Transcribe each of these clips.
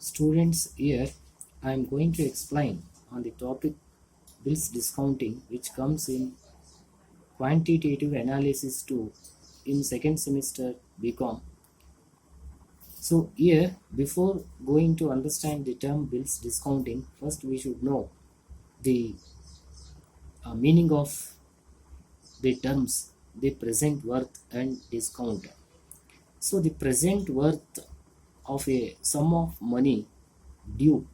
Students, here I am going to explain on the topic bills discounting, which comes in quantitative analysis 2 in second semester BCom. So here, before going to understand the term bills discounting, first we should know the meaning of the terms the present worth and discount. So the present worth of a sum of money due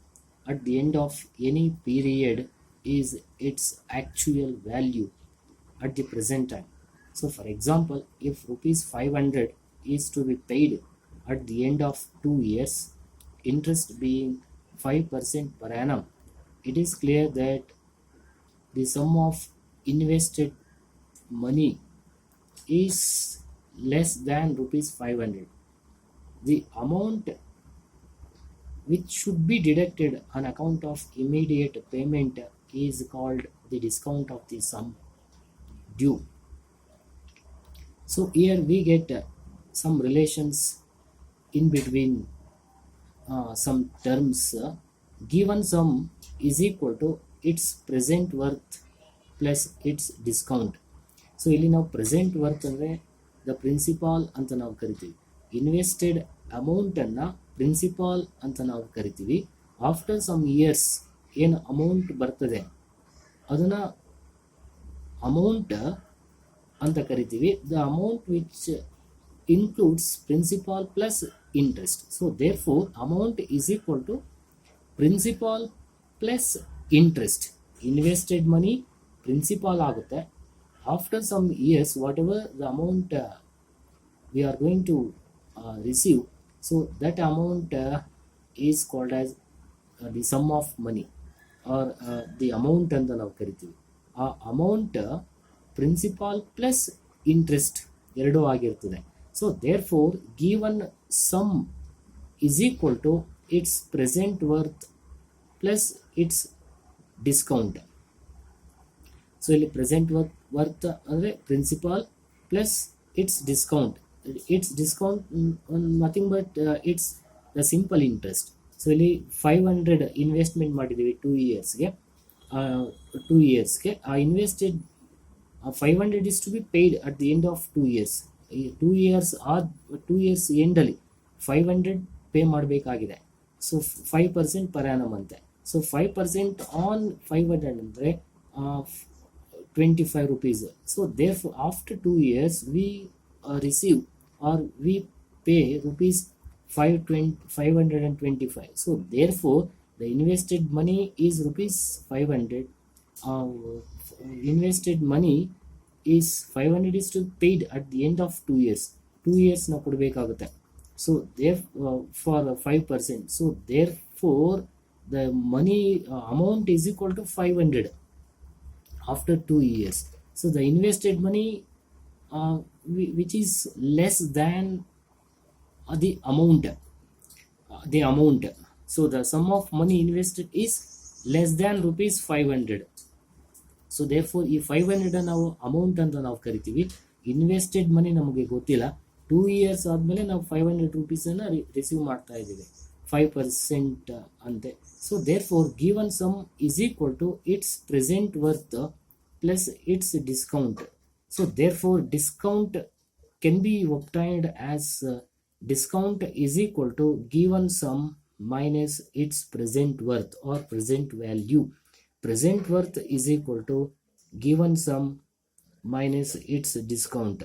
at the end of any period is its actual value at the present time. So for example, if rupees 500 is to be paid at the end of 2 years, interest being 5% per annum, it is clear that the sum of invested money is less than rupees 500. The amount which should be deducted on account of immediate payment is called the discount of the sum due. So here we get some relations in between some terms. Given sum is equal to its present worth plus its discount. So ಇಲ್ಲಿ ನಾವು present worth ಅಂದರೆ the principal ಅಂತ ನಾವು ಕರಿತೀವಿ. Invested ಅಮೌಂಟನ್ನು principal ಅಂತ ನಾವು ಕರಿತೀವಿ. ಆಫ್ಟರ್ ಸಮ್ ಇಯರ್ಸ್ ಏನು ಅಮೌಂಟ್ ಬರ್ತದೆ ಅದನ್ನು ಅಮೌಂಟ್ ಅಂತ ಕರಿತೀವಿ. The amount which includes principal plus interest. So therefore amount is equal to principal plus interest. Invested money principal ಆಗುತ್ತೆ. After some years, whatever the amount we are going to receive, so that amount is called as the sum of money or the amount ಅಂತ ನಾವು ಕರಿತೀವಿ. ಆ amount principal plus interest ಎರಡೂ ಆಗಿರ್ತದೆ. So therefore given sum is equal to its present worth plus its discount. So ಇಲ್ಲಿ present worth ಅಂದರೆ principal plus its discount. Its discount nothing but it's the simple interest. So ಇಲ್ಲಿ 500 investment ಮಾಡಿದ್ದೀವಿ 2 ಇಯರ್ಸ್ಗೆ. ಆ invested 500 is to be paid at the end of 2 years. 2 years ಎಂಡಲ್ಲಿ 500 pay ಮಾಡಬೇಕಾಗಿದೆ. So 5% per annum ಅಂತೆ. So 5% on 500 ಅಂದರೆ 25 rupees. So therefore after 2 years we receive or we pay rupees 525. So therefore the invested money is rupees 500. Invested money is 500 is to paid at the end of 2 years. 2 years na kodbekagutte. So therefore for 5%. So therefore the money amount is equal to 500 after 2 years. So the invested money which is less than the amount. So the sum of money invested is less than rupees 500. So therefore ಈ 500 ನಾವು amount ಅಂತ ನಾವು ಕರಿತೀವಿ. Invested ಮನಿ ನಮಗೆ ಗೊತ್ತಿಲ್ಲ. 2 years ಆದಮೇಲೆ ನಾವು 500 ರೂಪೀಸನ್ನು receive ಮಾಡ್ತಾ ಇದ್ದೀವಿ 5% ಅಂತೆ. So therefore given sum is equal to its present worth plus its discount. So therefore discount can be obtained as discount is equal to given sum minus its present worth or present value. Present worth is equal to given sum minus its discount.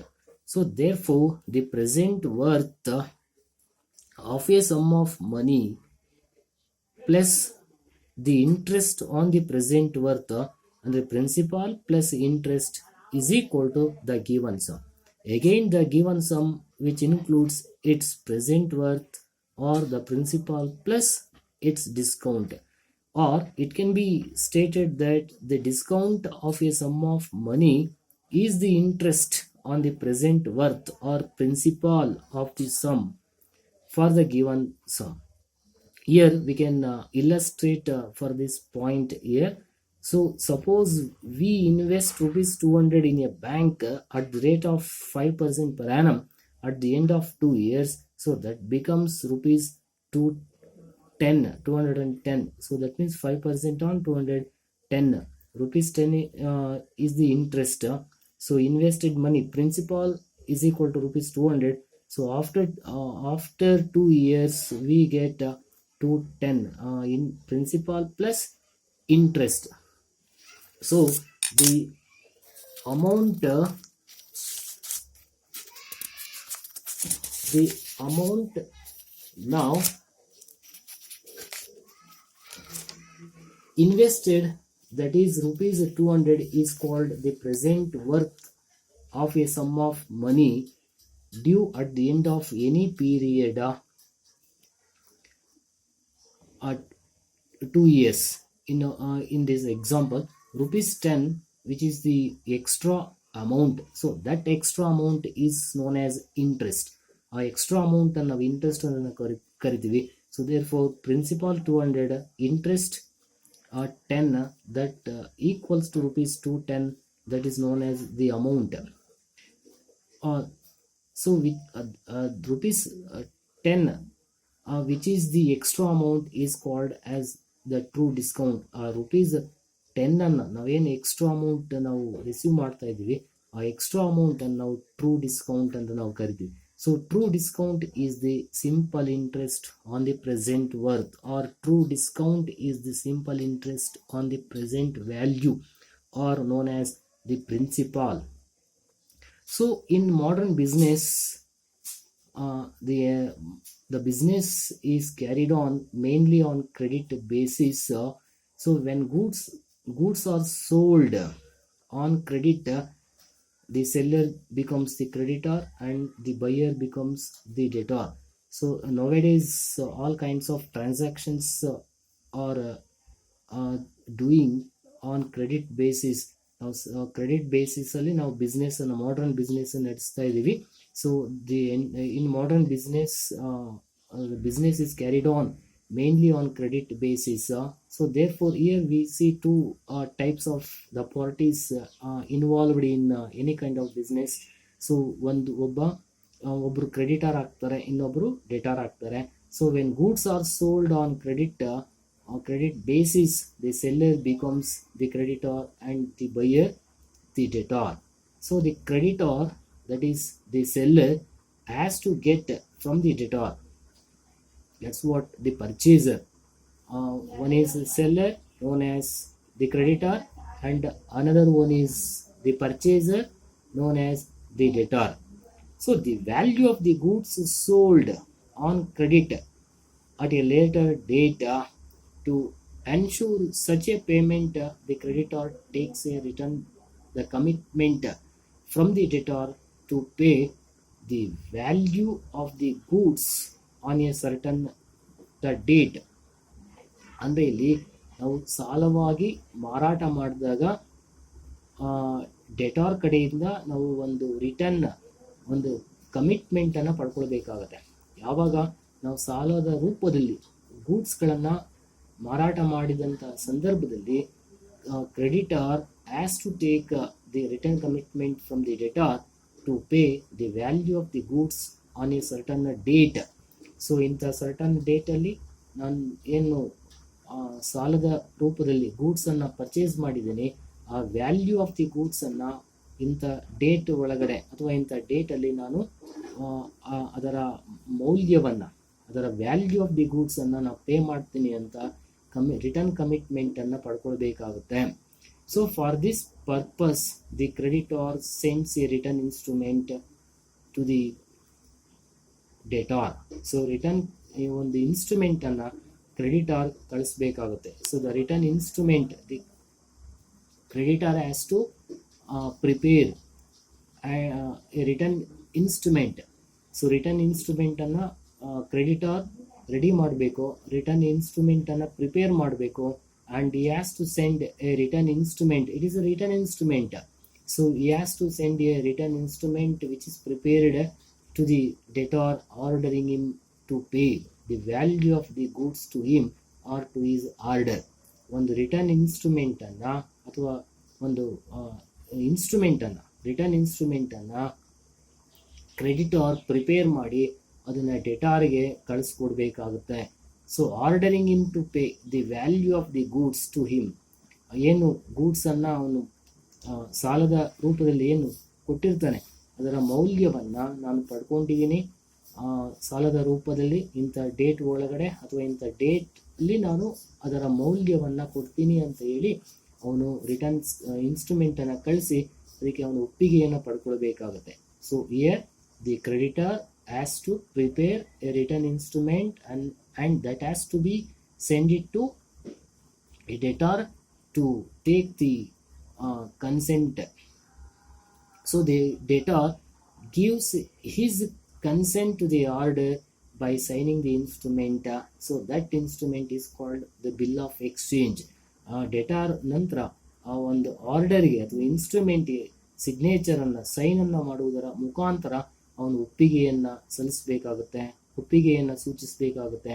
So therefore the present worth of a sum of money plus the interest on the present worth and the principal plus interest is equal to the given sum. Again the given sum which includes its present worth or the principal plus its discount, or it can be stated that the discount of a sum of money is the interest on the present worth or principal of the sum for the given sum. Here we can illustrate for this point here. So suppose we invest rupees 200 in a bank at the rate of 5% per annum at the end of 2 years. So that becomes rupees 2 210. So that means 5% on 210 rupees 10 is the interest. So invested money principal is equal to rupees 200. So after 2 years we get 210 in principal plus interest. So the amount now invested, that is rupees 200, is called the present worth of a sum of money due at the end of any period at 2 years. In this example, rupees 10, which is the extra amount, so that extra amount is known as interest. ಆ extra amount ಅನ್ನು ನಾವು interest ಅನ್ನು ಕರಿತೀವಿ. So therefore principal 200, interest 10, that equals to rupees 210, that is known as the amount. So with rupees 10, which is the extra amount, is called as the true discount. rupees 10 ಅನ್ನು ನಾವೇನು extra amount ನಾವು receive ಮಾಡ್ತಾ ಇದ್ದೀವಿ, ಆ extra amount ಅನ್ನು ನಾವು true discount ಅಂತ ನಾವು ಕರಿತೀವಿ. So true discount is the simple interest on the present worth, are true discount is the simple interest on the present value, R known as the principal. So in modern business, the business is carried on mainly on credit basis. So when goods are sold on credit, the seller becomes the creditor and the buyer becomes the debtor. So nowadays all kinds of transactions are doing on credit basis. ನಾವು credit basis ಅಲ್ಲಿ ನಾವು business ಅನ್ನು, modern business ನಡೆಸ್ತಾ ಇದ್ದೀವಿ. So in modern business is carried on mainly on credit basis. So therefore here we see two types of the parties involved in any kind of business. So ಒಬ್ರು creditor ಆಗ್ತಾರೆ, ಇನ್ನೊಬ್ರು debtor ಆಗ್ತಾರೆ. So when goods R sold on credit basis, the seller becomes the creditor and the buyer the debtor. So the creditor, that is the seller, has to get from the debtor. That's what the purchaser. One is the seller known as the creditor, and another one is the purchaser known as the debtor. So the value of the goods sold on credit at a later date, to ensure such a payment, the creditor takes a return the commitment from the debtor to pay the value of the goods on a certain date. ಅಂದರೆ ಇಲ್ಲಿ ನಾವು ಸಾಲವಾಗಿ ಮಾರಾಟ ಮಾಡಿದಾಗ debtor ಕಡೆಯಿಂದ ನಾವು ಒಂದು return, ಒಂದು ಕಮಿಟ್ಮೆಂಟನ್ನು ಪಡ್ಕೊಳ್ಬೇಕಾಗತ್ತೆ. ಯಾವಾಗ ನಾವು ಸಾಲದ ರೂಪದಲ್ಲಿ ಗೂಡ್ಸ್ಗಳನ್ನು ಮಾರಾಟ ಮಾಡಿದಂಥ ಸಂದರ್ಭದಲ್ಲಿ creditor has to take the return commitment from the debtor to pay the value of the goods on a certain date. So ಇಂಥ ಸರ್ಟನ್ ಡೇಟಲ್ಲಿ ನಾನು ಏನು ಸಾಲದ ರೂಪದಲ್ಲಿ ಗೂಡ್ಸನ್ನು ಪರ್ಚೇಸ್ ಮಾಡಿದ್ದೀನಿ, ಆ ವ್ಯಾಲ್ಯೂ ಆಫ್ ದಿ ಗೂಡ್ಸನ್ನು ಇಂಥ ಡೇಟ್ ಒಳಗಡೆ ಅಥವಾ ಇಂಥ ಡೇಟಲ್ಲಿ ನಾನು ಅದರ ಮೌಲ್ಯವನ್ನು, ಅದರ ವ್ಯಾಲ್ಯೂ ಆಫ್ ದಿ ಗೂಡ್ಸನ್ನು ನಾವು ಪೇ ಮಾಡ್ತೀನಿ ಅಂತ ರಿಟರ್ನ್ ಕಮಿಟ್ಮೆಂಟನ್ನು ಪಡ್ಕೊಳ್ಬೇಕಾಗುತ್ತೆ. So for this purpose the creditor sends a return instrument to the debtor. So return ಈ ಒಂದು ಇನ್ಸ್ಟ್ರೂಮೆಂಟನ್ನು ಕ್ರೆಡಿಟಾರ್ ಕಳಿಸ್ಬೇಕಾಗುತ್ತೆ. So the return instrument, the creditor has to prepare a return instrument. So return ಇನ್ಸ್ಟ್ರೂಮೆಂಟನ್ನು creditor ready ಮಾಡಬೇಕು, return ಇನ್ಸ್ಟ್ರೂಮೆಂಟನ್ನು prepare ಮಾಡಬೇಕು, and he has to send a return instrument. It is a return instrument. So he has to send a return instrument which is prepared to the debtor, ordering him to pay the value of the goods to him or to his order. ಒಂದು return ಇನ್ಸ್ಟ್ರೂಮೆಂಟನ್ನು ಅಥವಾ ಒಂದು return ಇನ್ಸ್ಟ್ರೂಮೆಂಟನ್ನು creditor prepare ಮಾಡಿ ಅದನ್ನು ಡೆಟಾರ್ಗೆ ಕಳಿಸ್ಕೊಡ್ಬೇಕಾಗುತ್ತೆ. So ordering him to pay the value of the goods to him. ಏನು ಗೂಡ್ಸನ್ನು ಅವನು ಸಾಲದ ರೂಪದಲ್ಲಿ ಏನು ಕೊಟ್ಟಿರ್ತಾನೆ ಅದರ ಮೌಲ್ಯವನ್ನು ನಾನು ಪಡ್ಕೊಂಡಿದ್ದೀನಿ ಸಾಲದ ರೂಪದಲ್ಲಿ ಇಂಥ ಡೇಟ್ ಒಳಗಡೆ ಅಥವಾ ಇಂಥ ಡೇಟಲ್ಲಿ ನಾನು ಅದರ ಮೌಲ್ಯವನ್ನು ಕೊಡ್ತೀನಿ ಅಂತ ಹೇಳಿ ಅವನು ರಿಟರ್ನ್ಸ್ ಇನ್ಸ್ಟ್ರೂಮೆಂಟನ್ನು ಕಳಿಸಿ ಅದಕ್ಕೆ ಅವನು ಒಪ್ಪಿಗೆಯನ್ನು ಪಡ್ಕೊಳ್ಬೇಕಾಗುತ್ತೆ. So here the creditor has to prepare a return instrument and that has to be send it to a debtor to take the consent. So the debtor gives his consent to the order by signing the instrument. So that instrument is called the bill of exchange. Debtor ನಂತರ ಆ ಒಂದು ಆರ್ಡರ್ಗೆ ಅಥವಾ ಇನ್ಸ್ಟ್ರೂಮೆಂಟ್ಗೆ ಸಿಗ್ನೇಚರನ್ನು ಸೈನನ್ನು ಮಾಡುವುದರ ಮುಖಾಂತರ ಅವನು ಒಪ್ಪಿಗೆಯನ್ನು ಸಲ್ಲಿಸಬೇಕಾಗುತ್ತೆ, ಒಪ್ಪಿಗೆಯನ್ನು ಸೂಚಿಸಬೇಕಾಗುತ್ತೆ.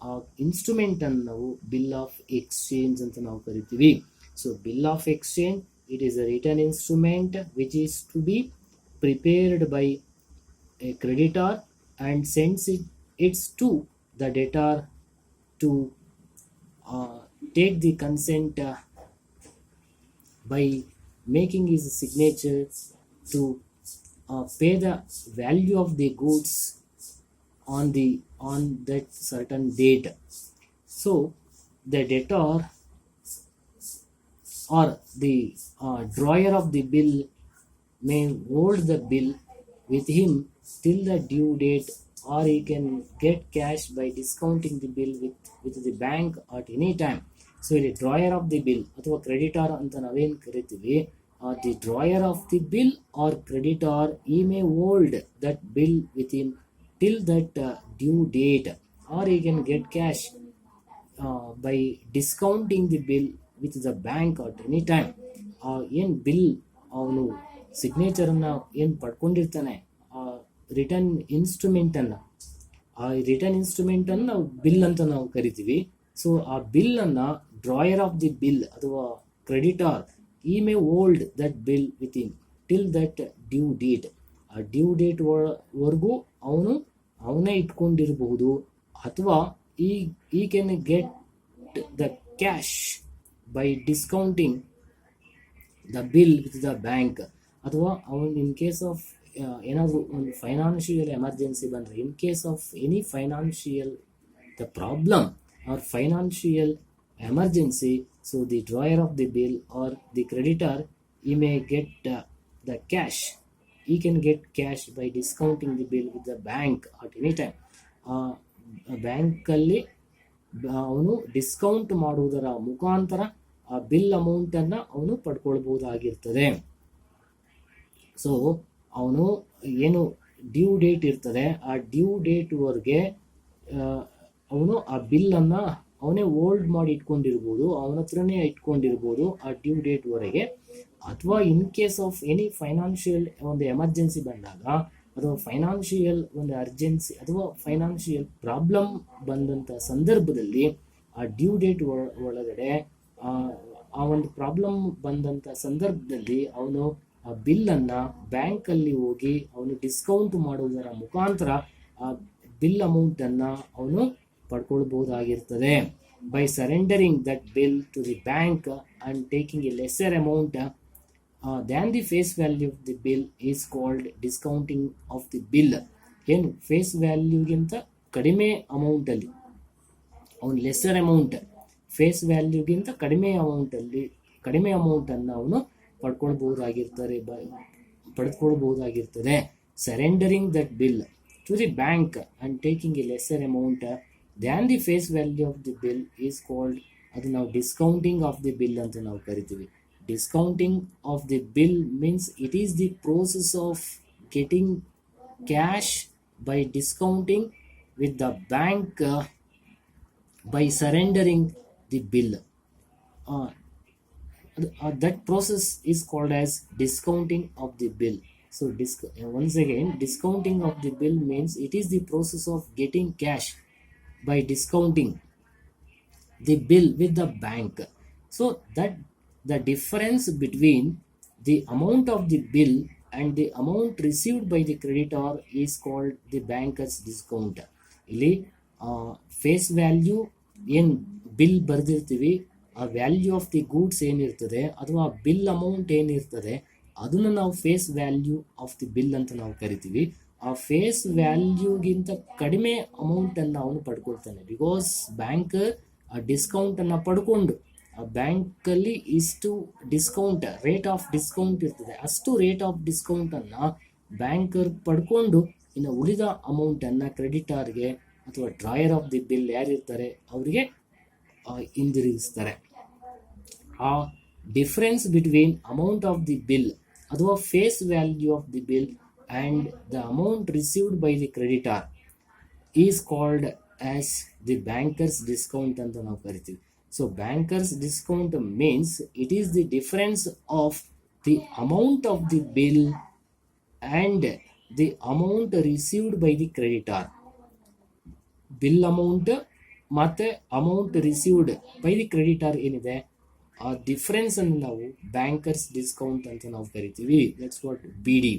ಆ ಇನ್ಸ್ಟ್ರೂಮೆಂಟನ್ನು ನಾವು ಬಿಲ್ ಆಫ್ ಎಕ್ಸ್ಚೇಂಜ್ ಅಂತ ನಾವು ಕರಿತೀವಿ. So bill of exchange it is a return instrument which is to be prepared by a creditor and sends it to the debtor to take the consent by making his signature to pay the value of the goods on that certain date. So the debtor or the drawer of the bill may hold the bill with him till the due date, or he can get cash by discounting the bill with the bank at any time. So ಇಲ್ಲಿ drawer of the bill ಅಥವಾ creditor ಅಂತ ನಾವೇನು ಕರಿತೀವಿ, the drawer of the bill or creditor he may hold that bill with him till that due date, or he can get cash by discounting the bill with the bank at any time. ಏನು bill ಅವನು ಸಿಗ್ನೇಚರನ್ನು ಏನು ಪಡ್ಕೊಂಡಿರ್ತಾನೆ return ಇನ್ಸ್ಟ್ರೂಮೆಂಟನ್ನು, ಆ return ಇನ್ಸ್ಟ್ರೂಮೆಂಟನ್ನು ನಾವು bill ಅಂತ ನಾವು ಕರಿತೀವಿ. So ಆ ಬಿಲ್ಲನ್ನು ಡ್ರಾಯರ್ ಆಫ್ ದಿ ಬಿಲ್ ಅಥವಾ creditor he may hold that bill with in till that due date, ಆ ಡ್ಯೂ ಡೇಟ್ ವರೆಗೂ ಅವನೇ ಇಟ್ಕೊಂಡಿರಬಹುದು, ಅಥವಾ he can get the cash by discounting the bill with the bank, ಅಥವಾ ಅವನು ಇನ್ ಕೇಸ್ ಆಫ್ ಏನಾದರೂ ಒಂದು ಫೈನಾನ್ಷಿಯಲ್ ಎಮರ್ಜೆನ್ಸಿ ಬಂದರೆ, in case of any financial the problem or financial emergency, so the drawer of the bill or the creditor he may get the cash, he can get cash by discounting the bill with the bank at any time. ಬ್ಯಾಂಕಲ್ಲಿ ಅವನು discount ಮಾಡುವುದರ ಮುಖಾಂತರ ಆ bill ಅಮೌಂಟನ್ನು ಅವನು ಪಡ್ಕೊಳ್ಬಹುದಾಗಿರ್ತದೆ. So ಅವನು ಏನು due date ಇರ್ತದೆ ಆ ಡ್ಯೂ ಡೇಟ್ವರೆಗೆ ಅವನು ಆ ಬಿಲ್ಲನ್ನು ಅವನೇ ಹೋಲ್ಡ್ ಮಾಡಿ ಇಟ್ಕೊಂಡಿರ್ಬೋದು, ಅವನ ಹತ್ರನೇ ಇಟ್ಕೊಂಡಿರ್ಬೋದು ಆ ಡ್ಯೂ ಡೇಟ್ವರೆಗೆ. ಅಥವಾ ಇನ್ ಕೇಸ್ ಆಫ್ ಎನಿ ಫೈನಾನ್ಷಿಯಲ್ ಒಂದು ಎಮರ್ಜೆನ್ಸಿ ಬಂದಾಗ ಅಥವಾ ಫೈನಾನ್ಷಿಯಲ್ ಒಂದು ಅರ್ಜೆನ್ಸಿ ಅಥವಾ ಫೈನಾನ್ಷಿಯಲ್ ಪ್ರಾಬ್ಲಮ್ ಬಂದಂಥ ಸಂದರ್ಭದಲ್ಲಿ ಆ ಡ್ಯೂ ಡೇಟ್ ಒಳಗಡೆ ಆ ಒಂದು ಪ್ರಾಬ್ಲಮ್ ಬಂದಂಥ ಸಂದರ್ಭದಲ್ಲಿ ಅವನು ಆ ಬಿಲ್ಲನ್ನು ಬ್ಯಾಂಕಲ್ಲಿ ಹೋಗಿ ಅವನು ಡಿಸ್ಕೌಂಟ್ ಮಾಡುವುದರ ಮುಖಾಂತರ ಆ ಬಿಲ್ ಅಮೌಂಟನ್ನು ಅವನು ಪಡ್ಕೊಳ್ಬಹುದಾಗಿರ್ತದೆ. By surrendering that bill to the bank and taking a lesser amount than the face value of the bill is called discounting of the bill. ಏನು ಫೇಸ್ ವ್ಯಾಲ್ಯೂಗಿಂತ ಕಡಿಮೆ ಅಮೌಂಟಲ್ಲಿ ಅವನು ಲೆಸ್ಸರ್ ಅಮೌಂಟ್, ಫೇಸ್ ವ್ಯಾಲ್ಯೂಗಿಂತ ಕಡಿಮೆ ಅಮೌಂಟನ್ನು ಅವನು ಪಡೆದುಕೊಳ್ಬಹುದಾಗಿರ್ತದೆ. Surrendering that bill to the bank and taking a lesser amount than the face value of the bill is called, ಅದು ನಾವು ಡಿಸ್ಕೌಂಟಿಂಗ್ ಆಫ್ ದಿ ಬಿಲ್ ಅಂತ ನಾವು ಕರಿತೀವಿ. Discounting of the bill means it is the process of getting cash by discounting with the bank by surrendering the bill. That process is called as discounting of the bill. So once again, discounting of the bill means it is the process of getting cash by discounting the bill with the bank. So that the difference between the amount of the bill and the amount received by the creditor is called the banker's discount. ಇಲ್ಲಿ face value ಏನು bill ಬರೆದಿರ್ತೀವಿ, ಆ value of the goods ಏನಿರ್ತದೆ ಅಥವಾ bill amount ಏನಿರ್ತದೆ ಅದನ್ನು ನಾವು face value of the bill ಅಂತ ನಾವು ಕರಿತೀವಿ. ಆ ಫೇಸ್ ವ್ಯಾಲ್ಯೂಗಿಂತ ಕಡಿಮೆ ಅಮೌಂಟನ್ನು ಅವನು ಪಡ್ಕೊಳ್ತಾನೆ. ಬಿಕಾಸ್ ಬ್ಯಾಂಕರ್ ಆ ಡಿಸ್ಕೌಂಟನ್ನು ಪಡ್ಕೊಂಡು ಆ ಬ್ಯಾಂಕಲ್ಲಿ ಇಷ್ಟು ಡಿಸ್ಕೌಂಟ್, ರೇಟ್ ಆಫ್ ಡಿಸ್ಕೌಂಟ್ ಇರ್ತದೆ, ಅಷ್ಟು ರೇಟ್ ಆಫ್ ಡಿಸ್ಕೌಂಟನ್ನು ಬ್ಯಾಂಕರ್ ಪಡ್ಕೊಂಡು ಇನ್ನು ಉಳಿದ ಅಮೌಂಟನ್ನು ಕ್ರೆಡಿಟಾರ್ಗೆ ಅಥವಾ ಡ್ರಾಯರ್ ಆಫ್ ದಿ ಬಿಲ್ ಯಾರಿರ್ತಾರೆ ಅವರಿಗೆ ಹಿಂದಿರುಗಿಸ್ತಾರೆ. ಆ difference between amount of the bill ಅಥವಾ face value of the bill and the amount received by the creditor is called as the banker's discount ಅಂತ ನಾವು ಕರಿತೀವಿ. So banker's discount means it is the difference of the amount of the bill and the amount received by the creditor. Bill amount ಮತ್ತು amount received by the creditor ಏನಿದೆ ಆ difference ಅನ್ನು ನಾವು bankers discount ಅಂತ ನಾವು ಕರಿತೀವಿ. That's what B D.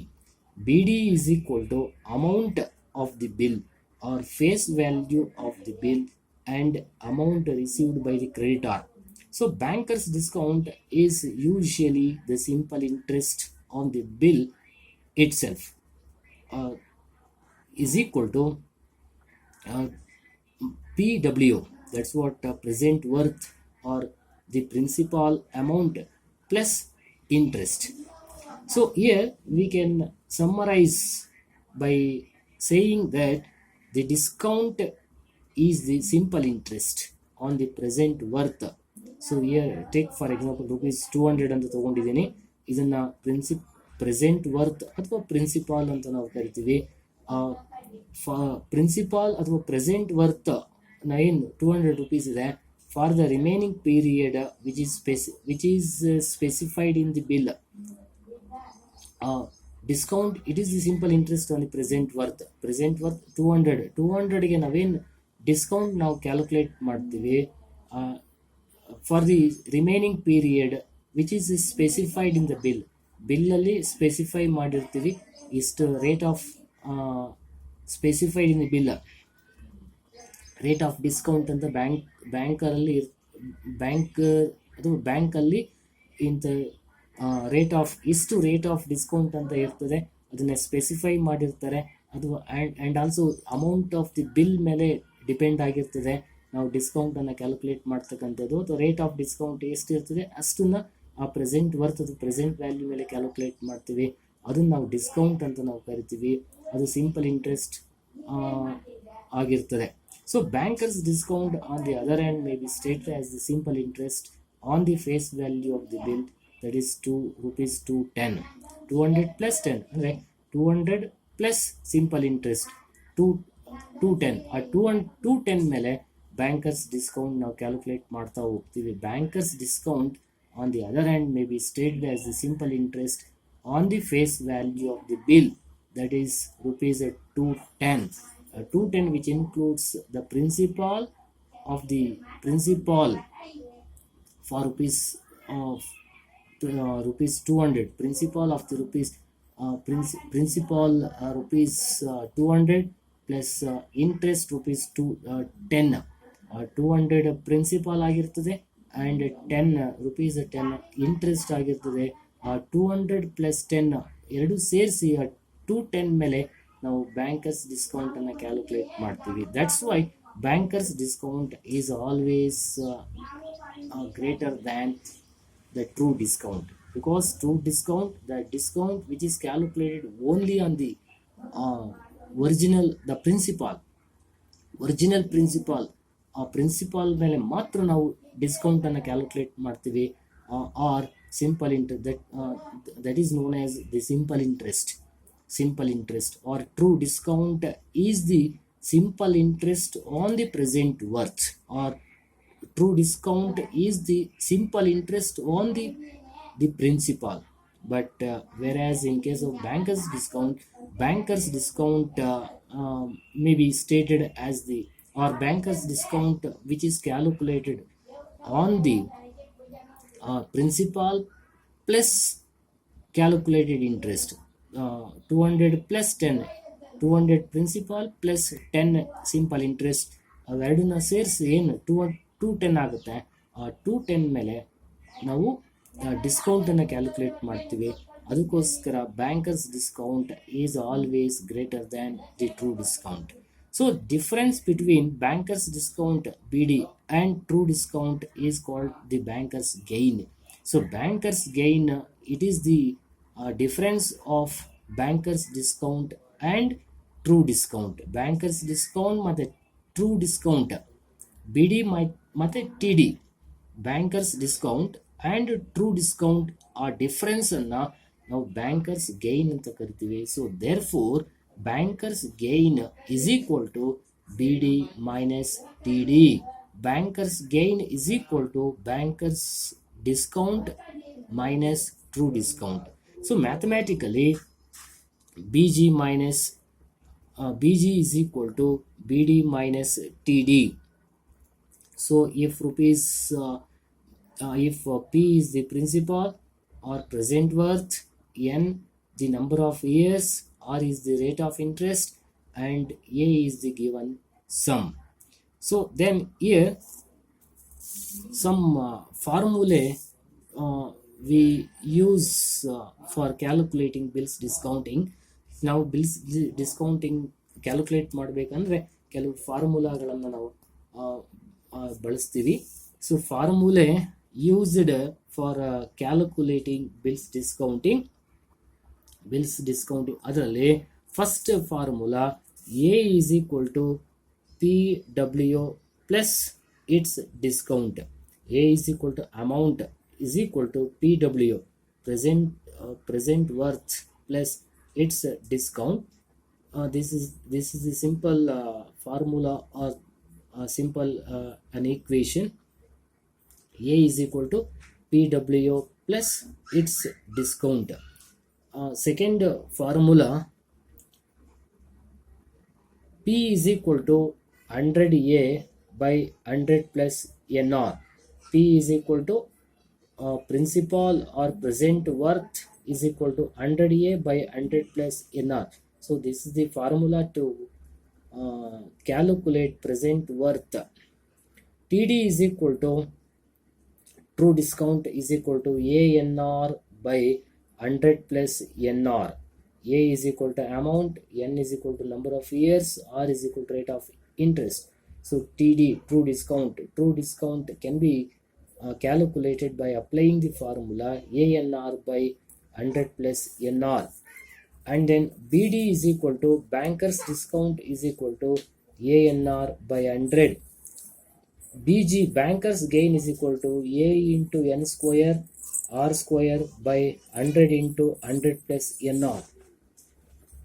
B D is equal to amount of the bill or face value of the bill and amount received by the creditor. So banker's discount is usually the simple interest on the bill itself is equal to PW, that's what present worth or the principal amount plus interest. So here we can summarize by saying that the discount is the simple interest on the present worth. So here take for example rupees 200 ಅಂತ ತಗೊಂಡಿದ್ದೀನಿ, ಇದನ್ನ present worth ಅಥವಾ principal ಅಂತ ನಾವು ಕರಿತೀವಿ. Principal ಅಥವಾ present worth ಏನು 200 rupees ಇದೆ for the remaining period which is specified in the bill. Discount it is the simple interest on the present worth. 200ಗೆ ನಾವೇನು ಡಿಸ್ಕೌಂಟ್ ನಾವು ಕ್ಯಾಲ್ಕುಲೇಟ್ ಮಾಡ್ತೀವಿ for the remaining period which is specified in the bill. ಬಿಲ್ಲಲ್ಲಿ specify ಮಾಡಿರ್ತೀವಿ ಇಷ್ಟು rate of specified in the bill, rate of discount ಅಂತ ಬ್ಯಾಂಕಲ್ಲಿ ಇಂಥ ರೇಟ್ ಆಫ್ ಇಷ್ಟು ರೇಟ್ ಆಫ್ ಡಿಸ್ಕೌಂಟ್ ಅಂತ ಇರ್ತದೆ, ಅದನ್ನ ಸ್ಪೆಸಿಫೈ ಮಾಡಿರ್ತಾರೆ. ಅದು and also amount of the bill ಮೇಲೆ ಡಿಪೆಂಡ್ ಆಗಿರ್ತದೆ ನಾವು ಡಿಸ್ಕೌಂಟನ್ನು ಕ್ಯಾಲ್ಕುಲೇಟ್ ಮಾಡ್ತಕ್ಕಂಥದ್ದು. ಅಥವಾ ರೇಟ್ ಆಫ್ ಡಿಸ್ಕೌಂಟ್ ಎಷ್ಟಿರ್ತದೆ ಅಷ್ಟನ್ನು ಆ ಪ್ರೆಸೆಂಟ್ ವರ್ತ್ ಅಥವಾ ಪ್ರೆಸೆಂಟ್ ವ್ಯಾಲ್ಯೂ ಮೇಲೆ ಕ್ಯಾಲ್ಕುಲೇಟ್ ಮಾಡ್ತೀವಿ. ಅದನ್ನು ನಾವು ಡಿಸ್ಕೌಂಟ್ ಅಂತ ನಾವು ಕರಿತೀವಿ. ಅದು ಸಿಂಪಲ್ ಇಂಟ್ರೆಸ್ಟ್ ಆಗಿರ್ತದೆ. So banker's discount on the other hand may be stated as the simple interest on the face value of the bill, that is rupees 210. 200 plus 10 ಅಂದರೆ 200 ಪ್ಲಸ್ ಸಿಂಪಲ್ ಇಂಟ್ರೆಸ್ಟ್ 210. ಆ 210 ಮೇಲೆ bankers discount ನಾವು calculate ಮಾಡ್ತಾ ಹೋಗ್ತೀವಿ. Banker's discount on the other hand may be stated as the simple interest on the face value of the bill, that is rupees 210. 210 which includes the principal of the principal for rupees 200, principal of the principal rupees 200 plus interest rupees 210. 200 principal ಆಗಿರ್ತದೆ and 10 rupees 10 interest ಆಗಿರ್ತದೆ. 200 plus 10 ಎರಡು ಸೇರಿಸಿ 210 ಮೇಲೆ ನಾವು bankers ಡಿಸ್ಕೌಂಟನ್ನು calculate ಮಾಡ್ತೀವಿ. That's why bankers discount is always greater than the true discount, because true discount, the discount which is calculated only on the the original principal, ಆ principal ಮೇಲೆ ಮಾತ್ರ ನಾವು ಡಿಸ್ಕೌಂಟನ್ನು ಕ್ಯಾಲ್ಕುಲೇಟ್ ಮಾಡ್ತೀವಿ. Or simple interest, that is known as the simple interest or true discount is the simple interest on the present worth, or true discount is the simple interest on the principal. But whereas in case of banker's discount may be stated as the, or banker's discount which is calculated on the principal plus calculated interest. 200 plus 10, 200 principal plus 10 simple interest ಅವೆರಡನ್ನ ಸೇರಿಸಿ ಏನು 210 ಆಗುತ್ತೆ. ಆ 210 ಮೇಲೆ ನಾವು ಡಿಸ್ಕೌಂಟನ್ನು calculate ಮಾಡ್ತೀವಿ. ಅದಕ್ಕೋಸ್ಕರ bankers discount is always greater than the true discount. So difference between bankers discount BD and true discount is called the banker's gain. So banker's gain, it is the difference of banker's discount and true discount. Banker's discount ಮತ್ತೆ true discount BD ಮತ್ತೆ TD, banker's discount and true discount ಆ ಡಿಫ್ರೆನ್ಸನ್ನು ನಾವು banker's gain ಅಂತ ಕರಿತೀವಿ. So therefore banker's gain is equal to BD minus TD. Banker's gain is equal to banker's discount minus true discount. So mathematically BG is equal to BD minus TD. So if P is the principal or present worth, N the number of years, R is the rate of interest, and A is the given sum. So then here some formulae we use for calculating bills discounting. ನಾವು bills discounting calculate ಮಾಡಬೇಕಂದ್ರೆ ಕೆಲವು ಫಾರ್ಮುಲಾಗಳನ್ನು ನಾವು ಬಳಸ್ತೀವಿ. So formulae used for calculating bills discounting ಅದರಲ್ಲಿ first formula A is equal to PW plus its discount. A is equal to amount is equal to PW, present worth plus its discount. This is the simple formula or simple an equation. A is equal to PW plus its discount. Second formula, P is equal to 100A by 100 plus NR. P is equal to principal or present worth is equal to 100A by 100 plus NR. So this is the formula to calculate present worth. TD is equal to true discount is equal to ANR by 100 plus NR. A is equal to amount, N is equal to number of years, R is equal to rate of interest. So TD, true discount can be calculated by applying the formula ANR by 100 plus NR. And then BD is equal to banker's discount is equal to ANR by 100. BG, banker's gain is equal to A into N square R square by 100 into 100 plus NR.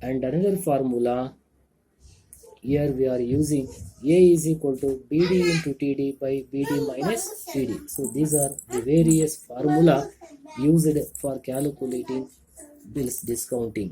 And another formula here we are using A is equal to BD into TD by BD minus TD. So these are the various formula used for calculating bills discounting.